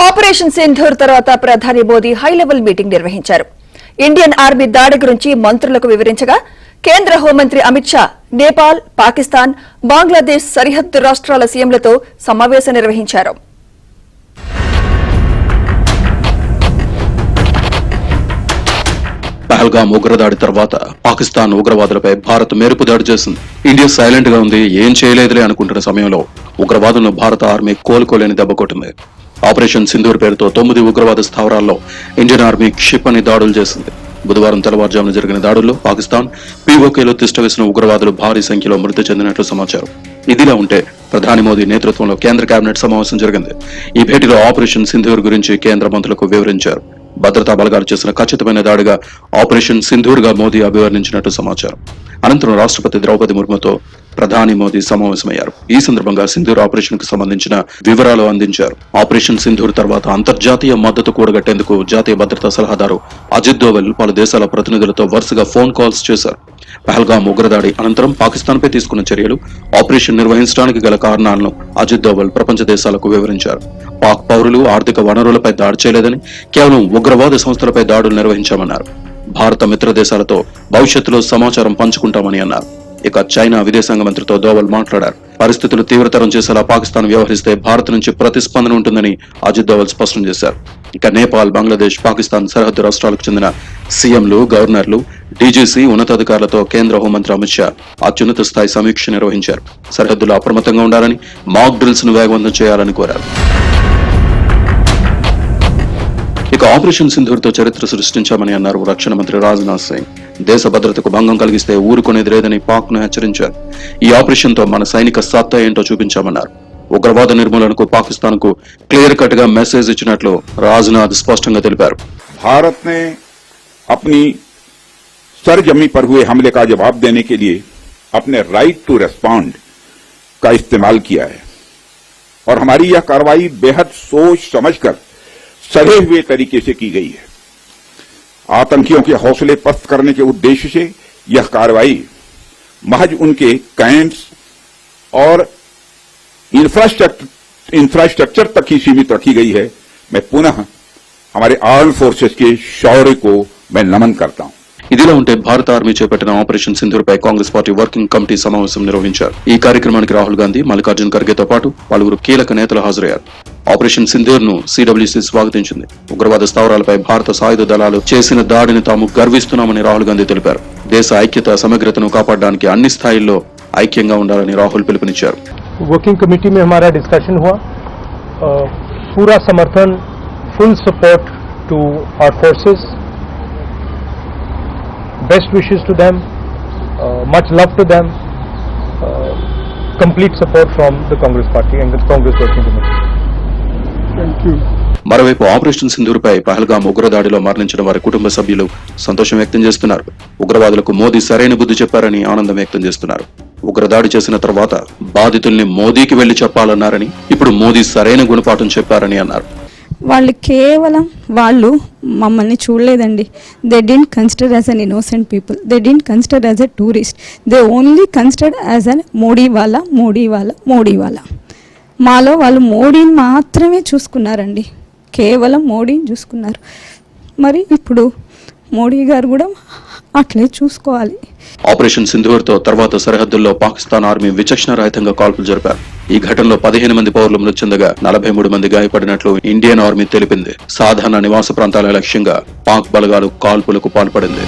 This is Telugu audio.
ఆపరేషన్ సింధూర్ తర్వాత ప్రధాని మోదీ హై లెవెల్ మీటింగ్ నిర్వహించారు. ఇండియన్ ఆర్మీ దాడి గురించి మంత్రులకు వివరించగా కేంద్ర హోంమంత్రి అమిత్ షా నేపాల్, పాకిస్తాన్, బంగ్లాదేశ్ సరిహద్దు రాష్ట్రాల సీఎంలతో సమావేశం నిర్వహించారు. పహల్గామ్ ఉగ్రదాడి తర్వాత పాకిస్తాన్ ఉగ్రవాదులపై భారత్ మెరుపు దాడి చేసింది. ఇండియా సైలెంట్ గా ఉంది, ఏం చేయలేదులే అనుకుంటున్న సమయంలో ఉగ్రవాదులను భారత ఆర్మీ కోలుకోలేని దెబ్బ కొట్టింది. ఆపరేషన్ సింధూర్ పేరుతో 9 ఉగ్రవాద స్థావరాల్లో ఇండియన్ ఆర్మీ క్షిపణి దాడులు చేసింది. బుధవారం తెల్లవారుజామున జరిగిన దాడుల్లో పాకిస్తాన్ పీఓకేలో తిష్టవేసిన ఉగ్రవాదులు భారీ సంఖ్యలో మృతి చెందినట్లు సమాచారం. ఇదిలా ఉంటే ప్రధాని మోదీ నేతృత్వంలో కేంద్ర కేబినెట్ సమావేశం జరిగింది. ఈ భేటీలో ఆపరేషన్ సింధూర్ గురించి కేంద్ర మంత్రులకు వివరించారు. భద్రతా బలగాలు చేసిన ఖచ్చితమైన దాడిగా ఆపరేషన్ సింధూర్ గా మోదీ అభివర్ణించినట్టు సమాచారం. అనంతరం రాష్ట్రపతి ద్రౌపది ముర్ముతో ప్రధాని మోదీ సమావేశమయ్యారు. ఈ సందర్భంగా సింధూర్ ఆపరేషన్ కు సంబంధించిన వివరాలు అందించారు. ఆపరేషన్ సింధూర్ తర్వాత అంతర్జాతీయ మద్దతు కూడగట్టేందుకు జాతీయ భద్రతా సలహాదారు అజిత్ దోవల్ పలు దేశాల ప్రతినిధులతో వరుసగా ఫోన్ కాల్స్ చేశారు. పహల్గామ్ ఉగ్రదాడి అనంతరం పాకిస్తాన్ పై తీసుకున్న చర్యలు, ఆపరేషన్ నిర్వహించడానికి గల కారణాలను అజిత్ దోవల్ ప్రపంచ దేశాలకు వివరించారు. పాక్ పౌరులు ఆర్థిక వనరులపై దాడి చేయలేదని, కేవలం ఉగ్రవాద సంస్థలపై దాడులు నిర్వహించామన్నారు. భారత మిత్ర దేశాలతో భవిష్యత్తులో సమాచారం పంచుకుంటామని అన్నారు. ఇక చైనా విదేశాంగ మంత్రితో దోవల్ మాట్లాడారు. పరిస్థితులు తీవ్రతరం చేసేలా పాకిస్తాన్ వ్యవహరిస్తే భారత్ నుంచి ప్రతిస్పందన ఉంటుందని అజిత్ దోవల్ స్పష్టం చేశారు. ఇక నేపాల్, బంగ్లాదేశ్, పాకిస్తాన్ సరిహద్దు రాష్ట్రాలకు చెందిన సీఎంలు, గవర్నర్లు, డీజీసీ ఉన్నతాధికారులతో కేంద్ర హోంమంత్రి అమిత్ షా అత్యున్నత స్థాయి సమీక్ష నిర్వహించారు. సరిహద్దులో అప్రమత్తంగా ఉండాలని, మాక్ డ్రిల్స్ ను వేగవంతం చేయాలని కోరారు. ఇక ఆపరేషన్ సింధూర్ తో చరిత్ర సృష్టించామని అన్నారు రక్షణ మంత్రి రాజ్నాథ్ సింగ్. దేశ భద్రతకు భంగం కలిగిస్తే ఊరుకునేది లేదని పాక్ ను హెచ్చరించారు. ఈ ఆపరేషన్ తో మన సైనిక సత్తా ఏంటో చూపించామన్నారు. ఉగ్రవాద నిర్మూలనకు పాకిస్తాన్ కు క్లియర్ కట్ గా మెసేజ్ ఇచ్చినట్లు రాజ్నాథ్ స్పష్టంగా తెలిపారు. भारत ने अपनी सरजमी पर हुए हमले का जवाब देने के लिए अपने राइट टू रेस्पॉन्ड का इस्तेमाल किया है और हमारी यह कार्रवाई बेहद सोच समझकर सधे हुए तरीके से की गई है. आतंकियों के हौसले पस्त करने के उद्देश्य से यह कार्रवाई महज उनके कैंप्स और इंफ्रास्ट्रक्चर तक ही सीमित रखी गई है. मैं पुनः हमारे आर्म फोर्सेस के शौर्य को मैं नमन करता हूं. ఇదిలా ఉంటే భారత ఆర్మీ చేపట్టిన ఆపరేషన్ సింధూర్ పై కాంగ్రెస్ పార్టీ వర్కింగ్ కమిటీ సమావేశం నిర్వహించారు. ఈ కార్యక్రమానికి రాహుల్ గాంధీ, మల్లికార్జున్ ఖర్గేతో పాటు పలువురు కీలక నేతలు హాజరయ్యారు. ఆపరేషన్ సింధూర్ ను సిడబ్ల్యూసీ స్వాగతించింది. ఉగ్రవాద స్థావరాలపై భారత సాయుధ దళాలు చేసిన దాడిని తాము గర్విస్తున్నామని రాహుల్ గాంధీ తెలిపారు. దేశ ఐక్యత, సమగ్రతను కాపాడడానికి అన్ని స్థాయిల్లో ఐక్యంగా ఉండాలని రాహుల్ పిలుపునిచ్చారు. वर्किंग कमेटी में हमारा डिस्कशन हुआ. पूरा समर्थन, full support to our forces, best wishes to them, much love to them, complete support from the Congress party and the Congress working committee. Thank you. మరోవైపు ఆపరేషన్ సింధూర్ పై పహల్గామ్ ఉగ్రదాడిలో మరణించిన వారి కుటుంబ సభ్యులు సంతోషం వ్యక్తం చేస్తున్నారు. ఉగ్రవాదులకు మోదీ సరైన బుద్ధి చెప్పారని ఆనందం వ్యక్తం చేస్తున్నారు. ఉగ్రదాడి చేసిన తర్వాత బాధితుల్ని మోదీకి వెళ్లి చెప్పాలన్నారని, ఇప్పుడు మోదీ సరైన గుణపాఠం చెప్పారని అన్నారు. వాళ్ళు కేవలం వాళ్ళు మమ్మల్ని చూడలేదండి. They didn't consider as an innocent people, they didn't consider as a tourist, they only considered as an Modi వాళ్ళ. మాలో వాళ్ళు మోడీని మాత్రమే చూసుకున్నారండి, కేవలం మోడీని చూసుకున్నారు. మరి ఇప్పుడు మోడీ గారు కూడా అట్లే చూసుకోవాలి. ఆపరేషన్ సింధూర్ తో తర్వాత సరిహద్దుల్లో పాకిస్తాన్ ఆర్మీ విచక్షణ రహితంగా కాల్పులు జరిపారు. ఈ ఘటనలో 15 మంది పౌరులు మృతి చెందగా 43 మంది గాయపడినట్లు ఇండియన్ ఆర్మీ తెలిపింది. సాధారణ నివాస ప్రాంతాల లక్ష్యంగా పాక్ బలగాలు కాల్పులకు పాల్పడింది.